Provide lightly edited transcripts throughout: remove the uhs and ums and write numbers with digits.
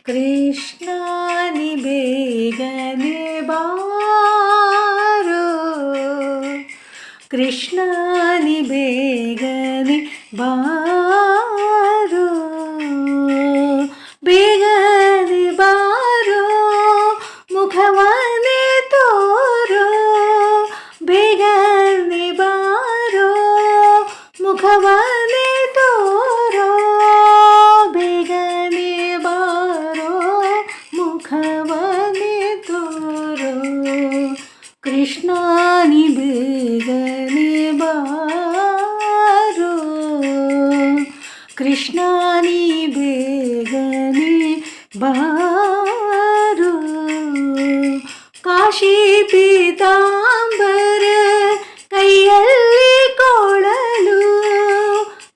ಕೃಷ್ಣ ನೀ ಬೇಗನೆ ಬಾರೋ, ಕೃಷ್ಣ ನೀ ಬೇಗನೆ ಬಾರೋ, ಬೇಗನೆ ಬಾರೋ ಮುಖವನ್ನೇ ತೋರೋ, ಬೇಗನೆ ಬಾರೋ ಮುಖವನ್ನೇ ತೋರೋ, ಬೇಗನೆ ಬಾರೋ ಮುಖವನ್ನೇ ತೋರೋ, ಕೃಷ್ಣ ನೀ ಬೇಗನೆ ಬಾರೋ, ಕೃಷ್ಣ ನೀ ಬೇಗನೆ ಬಾರೋ. ಕಾಶಿ ಪೀತಾಂಬರ ಕೈಯಲ್ಲಿ ಕೊಳಲು,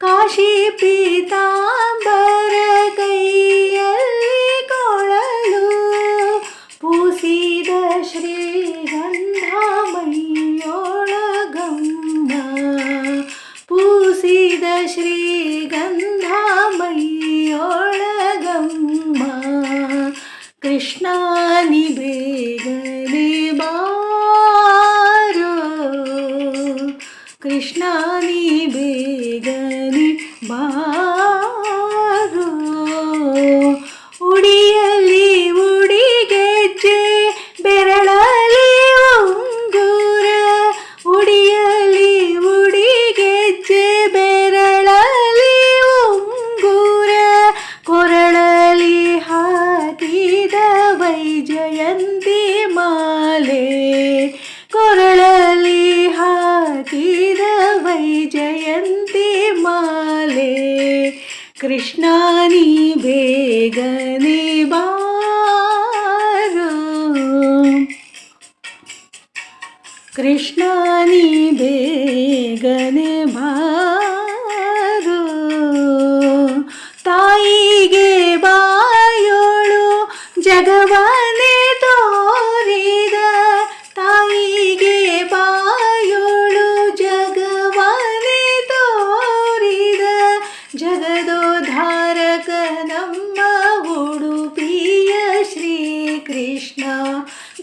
ಕಾಶಿ ಪೀತಾಂಬರ ಕೈಯಲ್ಲಿ ಕೊಳಲು, ಪೂಸಿದ ಶ್ರೀಗಂಧ ಮೈಯೊಳಗಮ್ಮ, ಪೂಸಿದ ಶ್ರೀಗಂಧ ಮೈಯೊಳಗಮ್ಮ, ಕೃಷ್ಣ ನೀ ಬೇಗನೆ ಬಾರೋ, ಕೃಷ್ಣ ನೀ ಬೇಗನೆ ಬಾರೋ. ಉಡಿಯಲಿ ಉಡಿಗೆಜ್ಜೆ ಬೆರಳಲಿ ಉಂಗುರ, ಉಡಿಯಲಿ ಉಡಿಗೆಜ್ಜೆ ಬೆರಳಲಿ ಉಂಗುರ, ಕೊರಳಲಿ ಹಾಕಿದ ವೈಜಯಂತಿ ಮಾಲೆ, ಕೊರಳಲಿ ಹಾಕಿದ ವೈಜಯಂತಿ ಮಾಲೆ, ಕೃಷ್ಣ ನೀ ಬೇಗನೆ ಬಾರೋ, ಕೃಷ್ಣ ನೀ ಬೇಗನೆ ಬಾರೋ. ತಾಯಿಗೆ ಬಾಯೋಳು ಜಗವನ್ನೇ ತೋರಿದ, ತಾಯಿಗೆ ಬಾಯೋಳು ಜಗವನ್ನೇ ತೋರಿದ, ಜಗದೋದ್ಧಾರಕ ನಮ್ಮ ಉಡುಪಿಯ ಶ್ರೀಕೃಷ್ಣ,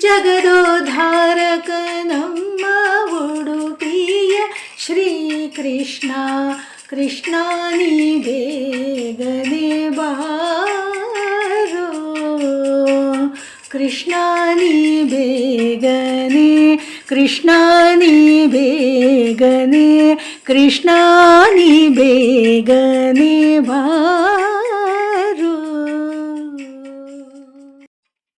ಜಗದೋದ್ಧಾರಕ ನಮ್ಮ ಉಡುಪಿಯ ಶ್ರೀಕೃಷ್ಣ, ಕೃಷ್ಣ ನೀ ಬೇಗನೆ ಬಾರೋ, ಕೃಷ್ಣ ನೀ ಬೇಗನೆ, ಕೃಷ್ಣ ನೀ ಬೇಗನೆ, ಕೃಷ್ಣ ನೀ ಬೇಗನೆ ಬಾರೋ.